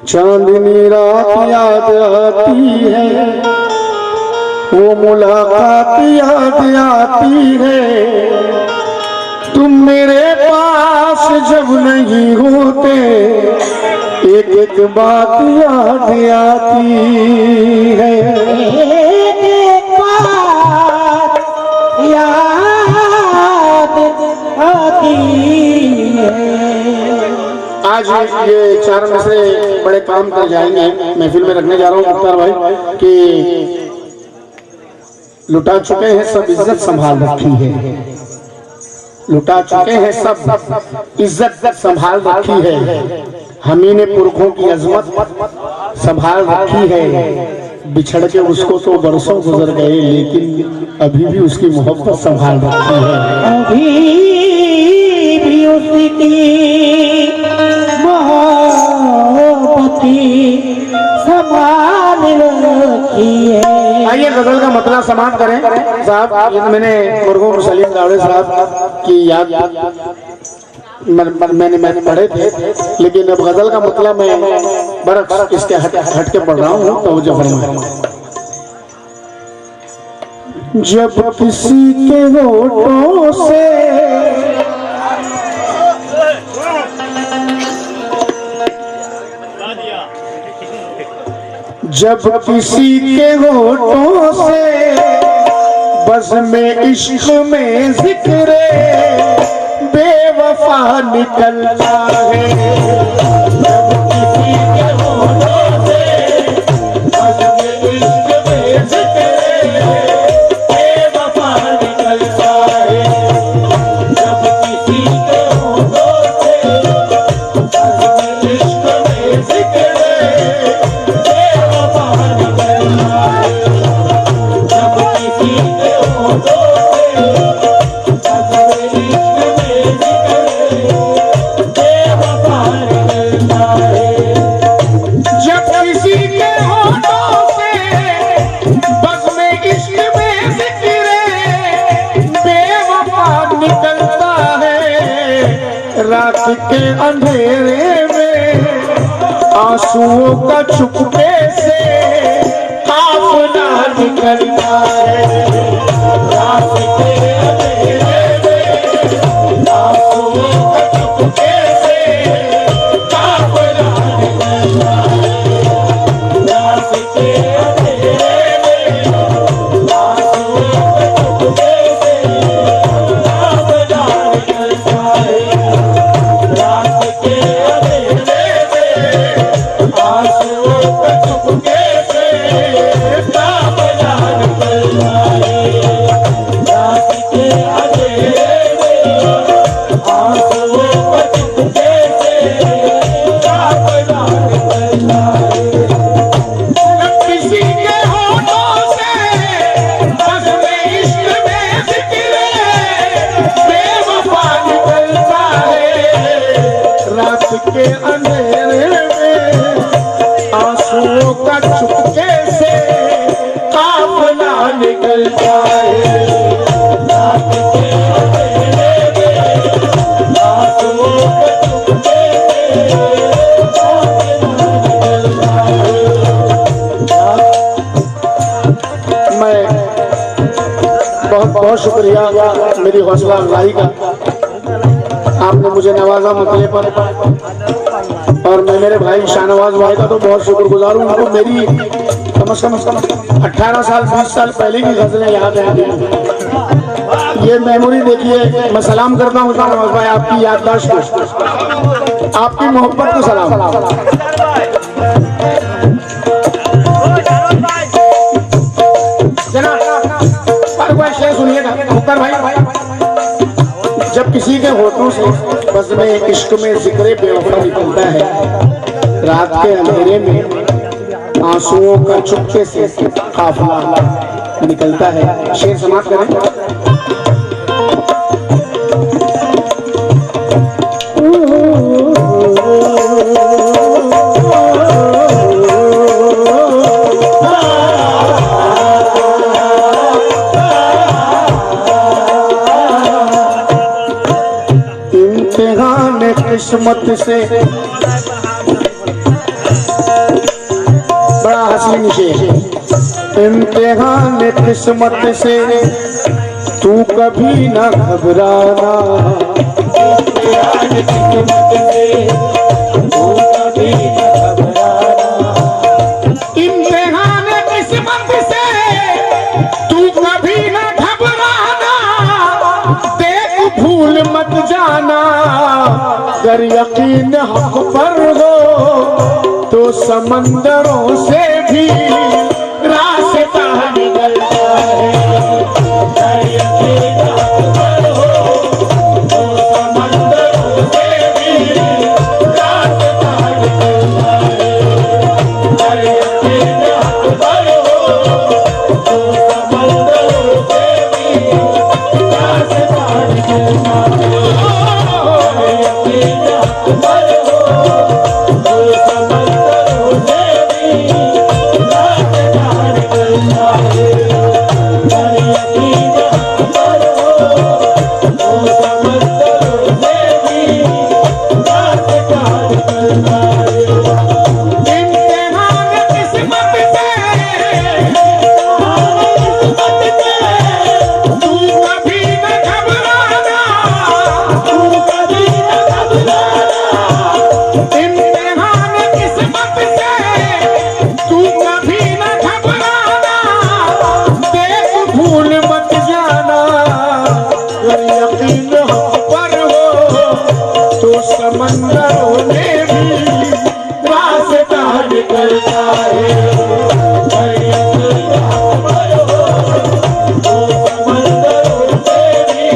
चांदनी रात याद आती है, वो मुलाकात याद आती है, तुम मेरे पास जब नहीं होते, एक एक बात याद आती है, एक एक बात याद आती है। आज ये चार मिसरे बड़े काम कर जाएंगे, महफिल में रखने जा रहा हूँ मुख्तार भाई कि लुटा चुके हैं सब इज्जत संभाल रखी है, लुटा चुके हैं सब इज्जत संभाल रखी है, हमी ने पुरखों की अजमत संभाल रखी है, बिछड़ के उसको तो बरसों गुजर गए लेकिन अभी भी उसकी मोहब्बत संभाल रखी है, अभी भी उसकी मोहब्बत संभाल रखी है। आइए गजल का मतलब समाप्त करें साहब। ये तो मैंने मरहूम सलीम दावड़े साहब की याद मैंने पढ़े थे, लेकिन अब गजल का मतलब मैं बरक इसके हट के पढ़ रहा हूँ। तो जब किसी के होठों से जब किसी के होठों से बज़ में इश्क में जिक्र बेवफा निकलता है, जब किसी के होठों से बज़ में इश्क में जिक्र बेवफा निकलता है, जब किसी के होठों से बज़ में इश्क में जिक्र रात के अंधेरे में आंसुओं का चुपके से काफिला निकलता है, रात के अंधेरे में आंसुओं का चुपके से काफिला निकलता है, रात के अंधेरे में आंसुओं का चुपके से काफिला निकलता है, के अंधेरे में आंसुओं का चुपके से काफिला निकलता है, रात के अंधेरे में आंसुओं का चुपके से काफिला निकलता है। मैं बहुत बहुत शुक्रिया मेरी हौसला अफजाई का, आपने मुझे नवाजा मसले पर, और मैं मेरे भाई शाहनवाज भाई का तो बहुत शुक्रगुजार हूँ। उनको मेरी कम से कम 18 साल 20 साल पहले की गजलें याद हैं। ये मेमोरी देखिए, मैं सलाम करता हूँ शाहनवाज भाई, आपकी याददाश्त को, आपकी मोहब्बत को सलाम। सुनिएगा मुख्तार भाई, जब किसी के होठों से बज़ में इश्क में जिक्र बेवफा निकलता है, रात के अंधेरे में आंसुओं का चुपके से काफिला निकलता है। शेर समाप्त करें। किस्मत से तासीन से इम्तिहान किस्मत से तू कभी न घबराना, इम्तिहान किस्मत से तू कभी न घबराना, इम्तिहान किस्मत से तू कभी न घबराना, देख भूल मत जाना, अगर यकीन हक पर हो तो समंदरों से भी रास्ता निकलता है। अगर यकीन हक पर हो तो समंदरों से भी रास्ता निकलता है। अगर यकीन हक पर हो तो समंदरों से भी रास्ता निकलता है। अगर यकीन हक पर हो तो समंदरों से भी रास्ता निकलता है। अगर यकीन हक पर हो तो समंदरों से भी रास्ता निकलता है। इम्तिहान किस्मत से तू कभी न घबराना, तू कभी न घबराना, इम्तिहान किस्मत से तू कभी न घबराना, देख भूल मत जाना, अगर यकीन हक पर हो तो समंदरों में भी रास्ता निकलता है। अगर यकीन हक पर हो तो समंदरों से भी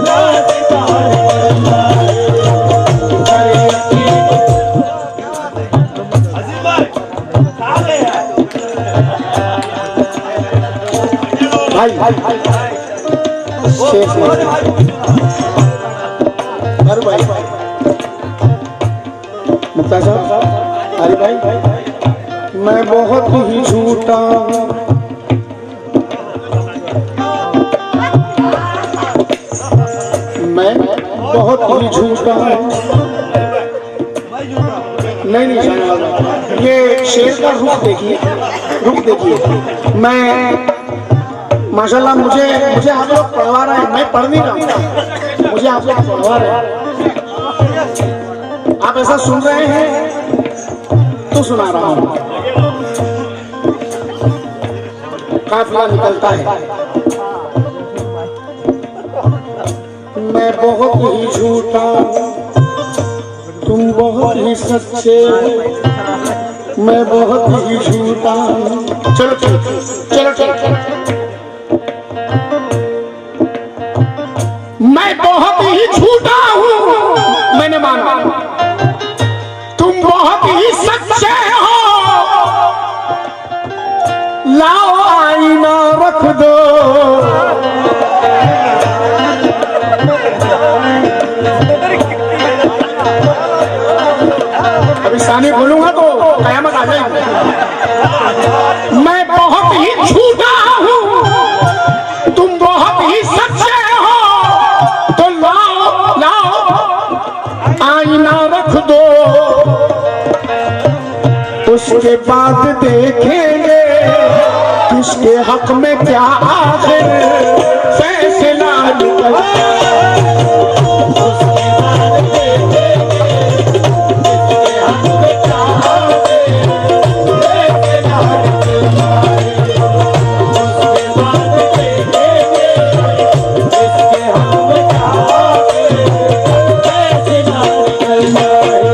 रास्ता निकलता है। अगर यकीन भाई शेख अरे भाई मुक्ता साहब, अरे भाई मैं बहुत ही झूठा हूँ, मैं बहुत ही झूठा हूँ। नहीं शाहनवाज, ये शेर का रुख देखिए। मैं माशाल्लाह मुझे आप लोग पढ़वा रहे हैं, मैं पढ़ नहीं रहा हूँ, मुझे आप लोग पढ़वा रहे हैं। आप ऐसा सुन रहे हैं तो सुना रहा हूँ। काफिला निकलता है। मैं बहुत ही झूठा, तुम बहुत ही सच्चे, मैं बहुत ही झूठा। चलो चलो चलो चलो, मैं बहुत ही झूठा हूँ, मैंने माना, तुम बहुत ही सच्चे हो, लाओ आईना रख दो। अभी सानी बोलूंगा तो कयामत आ जाएगी। मैं बहुत ही झूठा हूँ, तुम बहुत ही सच्चे हो, तो लाओ लाओ आईना रख दो, उसके बाद देखेंगे किसके हक में क्या आखिर फैसला निकलता है। उसके बाद देखेंगे किसके हक में क्या फैसला निकलता है। उसके बाद देखेंगे किसके हक में क्या फैसला निकलता है।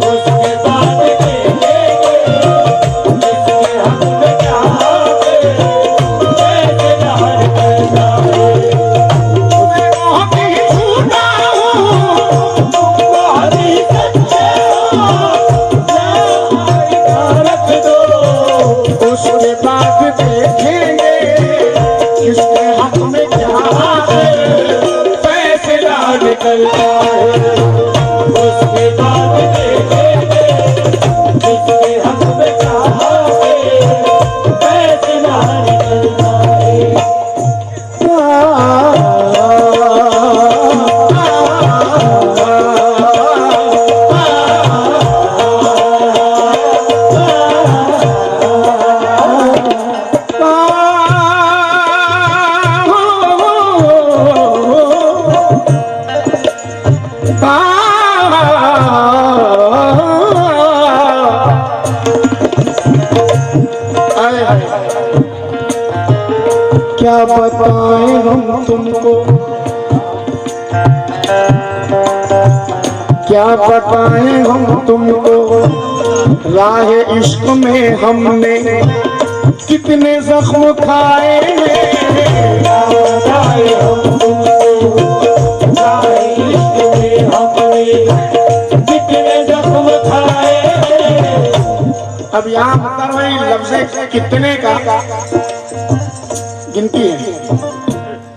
उसके बाद देखेंगे किसके हक में क्या फैसला निकलता है। मैं बहुत ही बताएं हम तुमको, क्या बताएं हम तुमको, राह इश्क में हमने कितने जख्म खाए हैं। क्या बताएं हम तुमको, राह इश्क में हमने कितने जख्म खाए हैं। अब यहाँ मतलब वही लफ्ज़ कितने का गिनती है।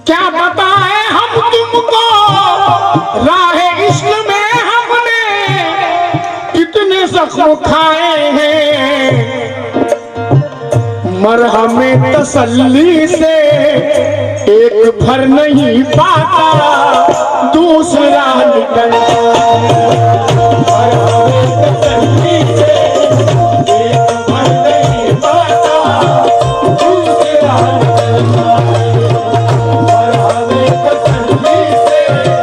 क्या बताएं हम तुमको, राह इश्क में हमने कितने जख्म खाए हैं। मरहमे तसल्ली से एक भर नहीं पाता, दूसरा निकलता। मरहमे तसल्ली से एक भर नहीं पाता, दूसरा निकलता है। मरहमे तसल्ली से एक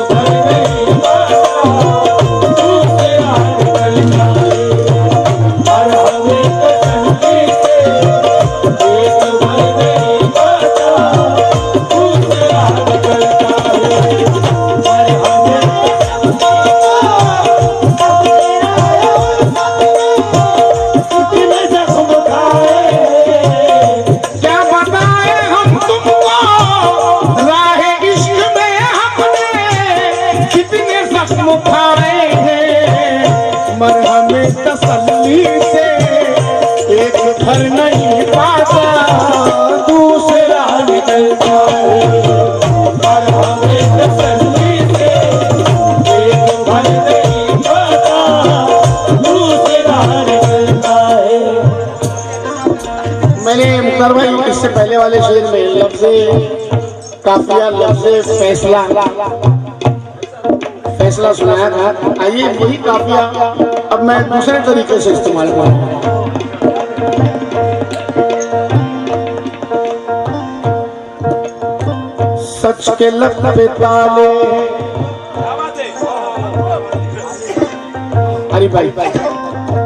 भर नहीं पाता, दूसरा निकलता है। मरहमे तसल्ली से एक भर नहीं पाता, दूसरा निकलता है। मरहमे कितने जख्म खाए हैं। क्या बताएं हम तुमको, राह इश्क में हमने कितने जख्म खाए हैं। मरहमे तसल्ली से एक भर नहीं पाता, दूसरा निकलता है। मरहमे तसल्ली से एक भर नहीं पाता, दूसरा निकलता है। मैंने मुख्तार भाई इससे पहले वाले शेर में लफ्ज़े काफिया, लफ्ज़े फैसला सुनाया था। आइए वही काफिया अब मैं दूसरे तरीके से इस्तेमाल करूँगा। सच के लब पे ताले, अरे भाई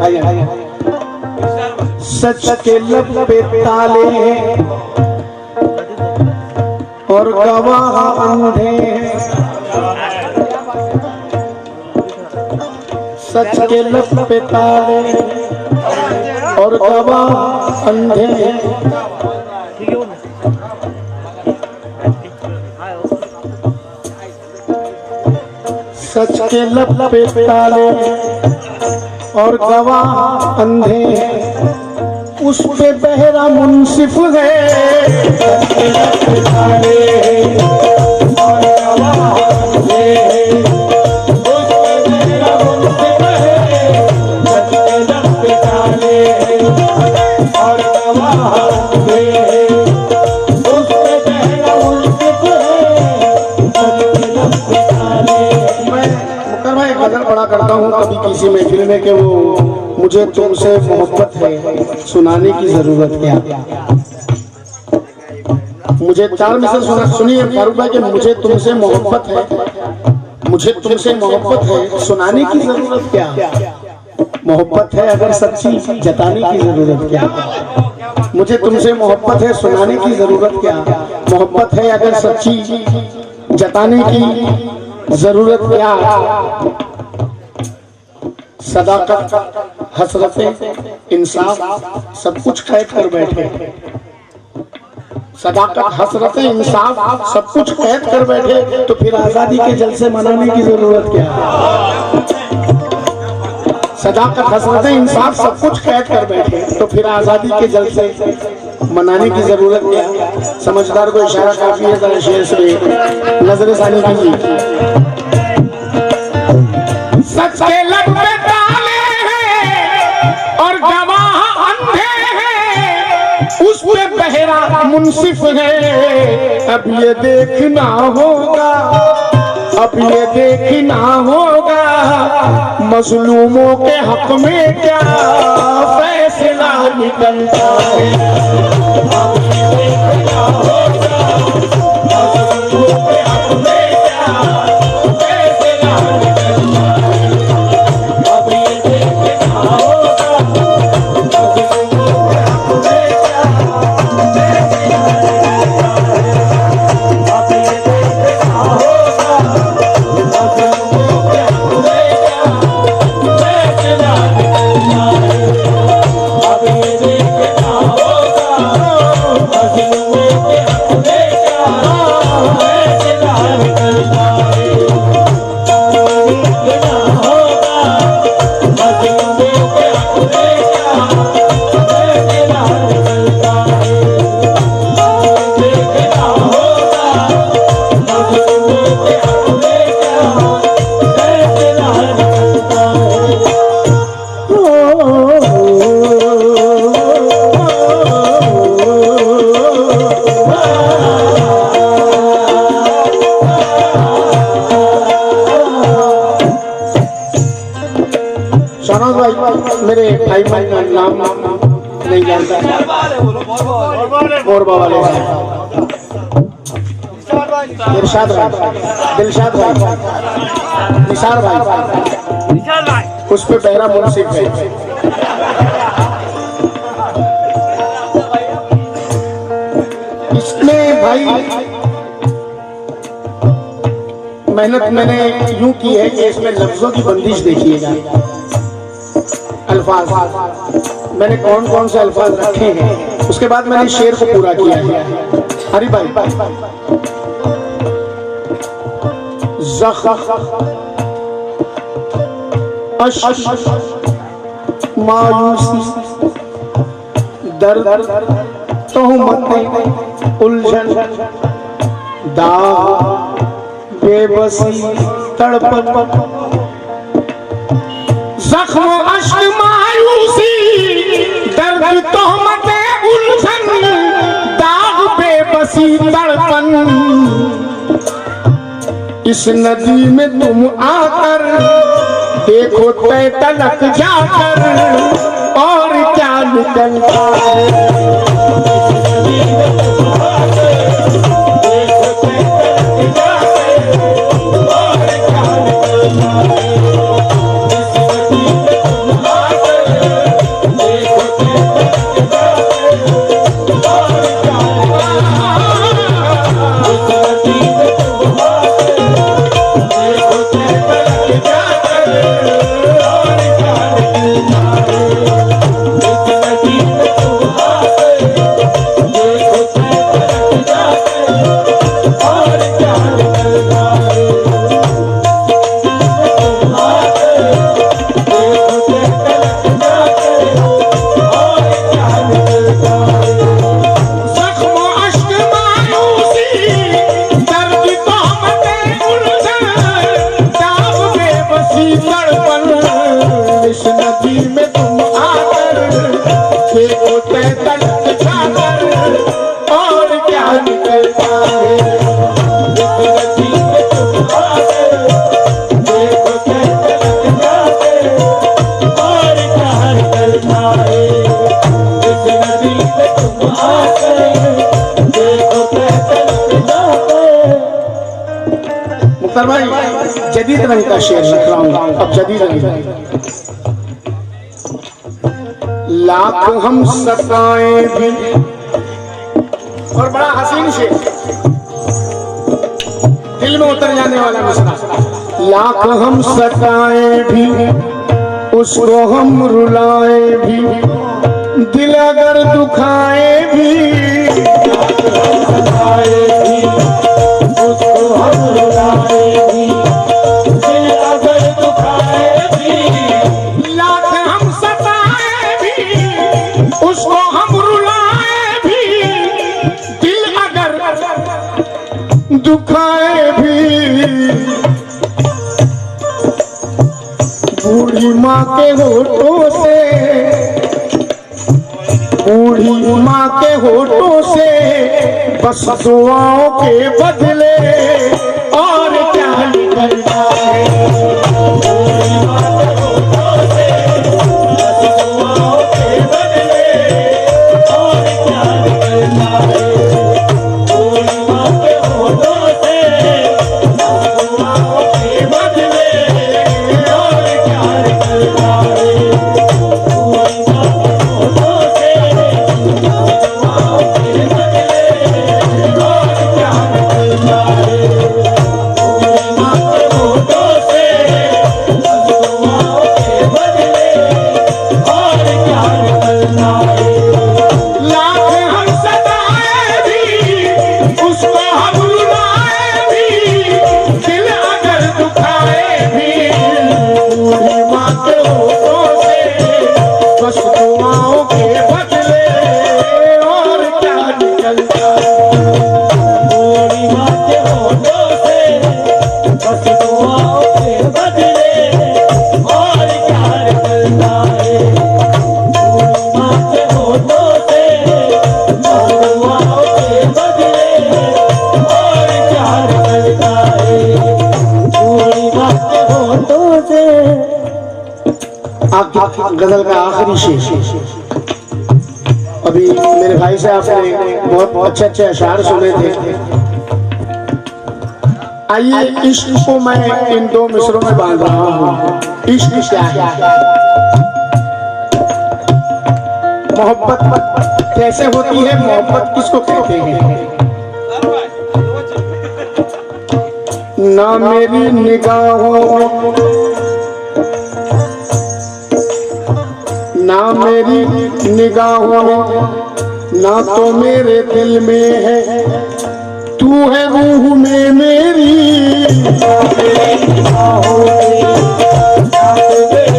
आइए, सच के लब पे ताले हैं और गवाह अंधे हैं। सच के लब पे ताले और गवाह अंधे हैं। सच के लब पे ताले और गवाह अंधे हैं, उस पे बहरा मुंसिफ है। सच के लब पे ताले हैं और गवाह अंधे हैं, उस पे बहरा मुंसिफ है। सच के लब पे ताले हैं और गवाह अंधे हैं, उस पे बहरा मुंसिफ है। सच के लब पे ताले हैं। मैं मुकर भाई गजल पढ़ा करता हूँ कभी किसी महफिल में कि वो मुझे तुमसे मोहब्बत है, सुनाने की जरूरत क्या। मुझे 4 मिसल सुनिए फारूक भाई कि मुझे तुमसे मोहब्बत है, मुझे तुमसे मोहब्बत है, सुनाने की जरूरत क्या। मोहब्बत है अगर सच्ची, जताने की जरूरत क्या। मुझे तुमसे मोहब्बत है, सुनाने की जरूरत क्या। मोहब्बत है अगर सच्ची, जताने की जरूरत क्या। सदाकत, हसरतें, इंसाफ सब कुछ कैद कर बैठे। सदाकत, हसरतें, इंसाफ सब कुछ कैद कर बैठे, तो फिर आजादी के जलसे मनाने की जरूरत क्या। सदाकत, हसरतें, इंसाफ सब कुछ कैद कर बैठे, तो फिर आजादी के जलसे मनाने की जरूरत क्या। समझदार को इशारा काफी है, जरा शेर से नजर सानी कीजिए। सच के लब पे ताले हैं और गवाह अंधे हैं, उस पे बहरा मुंसिफ है। अब ये देखना होगा, अब ये देखना होगा, मजलूमों के हक में क्या फैसला निकलता है। अब ये देखना होगा, मजलूमों के हक में क्या फैसला निकलता है। अब ये देखना होगा, मजलूमों के हक में क्या फैसला निकलता है। शाहनवाज भाई मेरे भाई भाई का नाम नहीं जानता, और बाबा इरशाद भाई, दिलशाद भाई, निसार भाई, उस पे बहरा मुंसिफ है। इसमें भाई मेहनत मैंने यूं की है कि इसमें लफ्जों की बंदिश देखिएगा। अल्फाज मैंने कौन कौन से अल्फाज रखे हैं, उसके बाद मैंने शेर को पूरा किया है। हरी भाई मायूसी दर्द तोहमतें उलझन दाग बेबसी तड़पन जख्म अश्क मायूसी दर्द तोहमतें उलझन दाग बेबसी तड़पन। इस नदी में तुम आकर देखो तय तलक जाकर और क्या निकलता है। मुख्तार भाई जदीद रंग का शेर रख रहा हूँ, अब जदीद रंग। लाख हम सताएं भी, और बड़ा हसीन शेर, दिल में उतर जाने वाला मिसरा। लाख हम सताएं भी उसको हम रुलाए भी, दिल अगर दुखाए भी उसको हम रुलाए भी, दिल अगर दुखाए भी। लाख हम सताए भी उसको हम रुलाए भी, दिल अगर दुखाए भी। बूढ़ी माँ के होठों से, बूढ़ी माँ के होठों से बस दुआओं के बदले और क्या निकलता है। बूढ़ी माँ के होठों से बस दुआओं के बदले और क्या निकलता है। बूढ़ी माँ के होठों से बस दुआओं के बदले और क्या निकलता है। बूढ़ी माँ के होठों से आपकी गजल का आखिरी शेर। अभी मेरे भाई से आपने बहुत अच्छे अच्छे अशार सुने थे। आइए इश्क को मैं इन दो मिसरों में बांध रहा हूँ। इश्क क्या है, मोहब्बत कैसे होती है, मोहब्बत किसको कहते हैं। ना मेरी निगाहों में, ना मेरी निगाहों में, ना तो मेरे दिल में है, तू है रूह में मेरी। ना मेरी निगाहों में, ना तो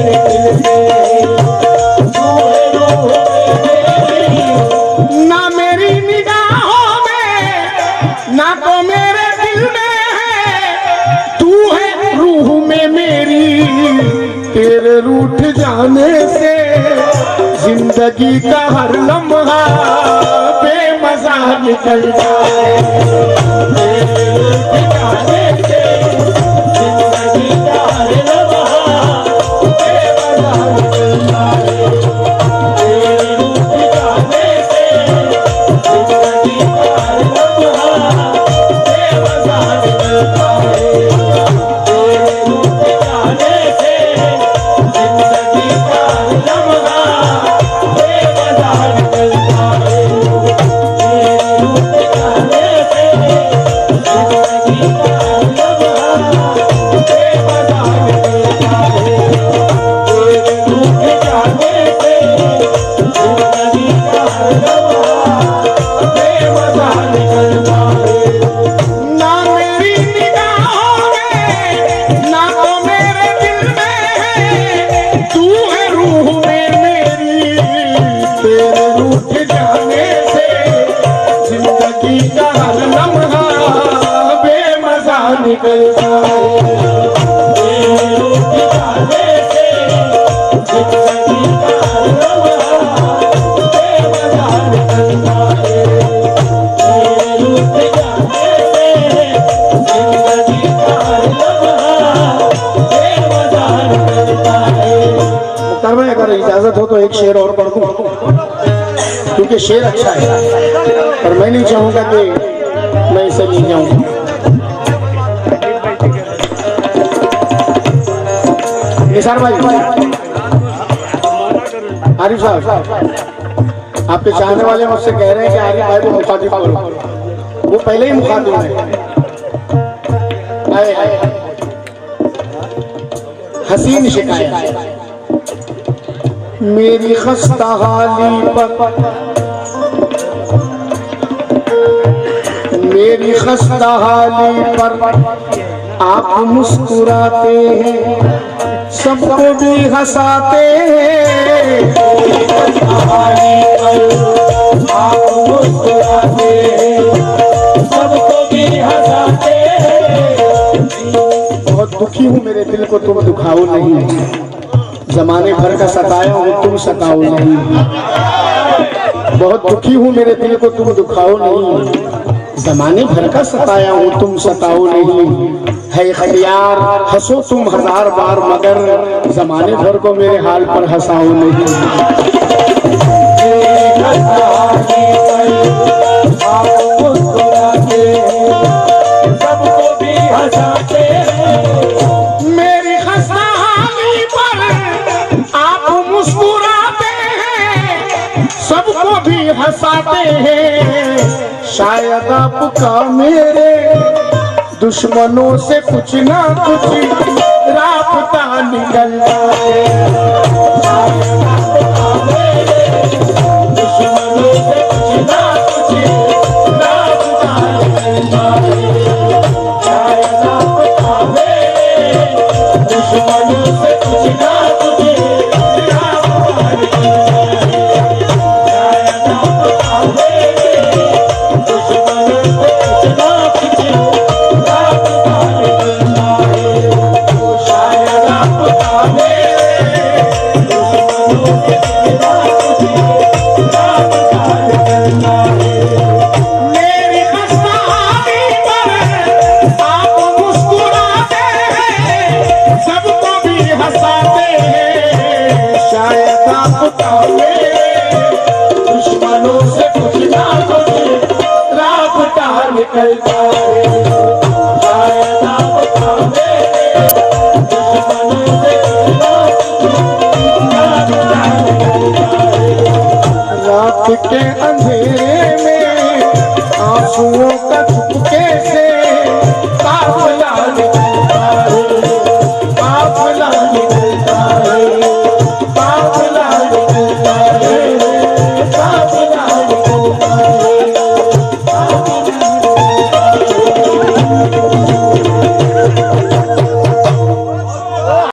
मेरे दिल में है, तू है रूह में मेरी। ना मेरी निगाहों में, ना तो मेरे दिल में है, तू है रूह में मेरी। तेरे रूठ जाने से जिंदगी का हर लम्हा बेमजा निकल जाए। तेरे रूठ जाने से जिंदगी का हर लम्हा बेमजा निकल जाए। तेरे रूठ जाने से जिंदगी का हर लम्हा बेमजा निकल जाए। तेरे रूठ जाने से जिंदगी का हर लम्हा बेमजा निकल जाए। तेरे रूठ जाने से जिंदगी का हर लम्हा बेमजा निकल जाए। तेरे रूठ जाने से जिंदगी का हर लम्हा बेमजा निकल जाए। ना मेरी निगाहों में, ना तो मेरे दिल में है, तू है रूह में मेरी। तेरे रूठ जाने से जिंदगी का हर लम्हा बेमजा निकल जाए। तेरे रूठ जाने से जिंदगी का हर लम्हा बेमजा निकल जाए। तेरे रूठ जाने से जिंदगी का हर लम्हा बेमजा निकल जाए। मुख्तार भाई अगर इजाजत हो तो एक शेर और पढ़ दूं, क्योंकि शेर अच्छा है और मैं नहीं चाहूंगा कि मैं इसे ले जाऊं। निसार भाई, आरिफ साहब, आपके चाहने वाले मुझसे कह रहे हैं कि आरिफ भाई को मुखातिब करो। वो पहले ही मुखातिब है। आए आए हसीन शिकायत। मेरी खस्ता हाली पर, मेरी खस्ता हाली पर आप मुस्कुराते हैं, सबको भी हंसाते हैं। मेरी खस्ता हाली पर आप मुस्कुराते हैं, सबको भी हंसाते हैं। बहुत दुखी हूँ, मेरे दिल को तुम दुखाओ नहीं, जमाने भर का सताया हूँ तुम सताओ नहीं। बहुत दुखी हूँ, मेरे दिल को तुम दुखाओ नहीं, जमाने भर का सताया हूँ तुम सताओ नहीं। है इख्तियार हंसो तुम हजार बार, मगर जमाने भर को मेरे हाल पर हंसाओ नहीं। सबको भी हंसाते हैं। मेरी खस्ता हाली पर आप मुस्कुराते हैं, सबको भी हंसाते हैं। शायद आपका मेरे दुश्मनों से कुछ ना कुछ राबता निकल जाए। शायद आपका मेरे दुश्मनों से कुछ ना कुछ राबता निकल जाए। शायद आपका मेरे दुश्मनों से कुछ ना कुछ राबता निकल जाए। शायद आपका मेरे दुश्मनों से कुछ ना कुछ राबता निकल जाए। शायद आपका रात के अंधेरे में आंसुओं का चुपके से काफिला निकलता है, काफिला निकलता है।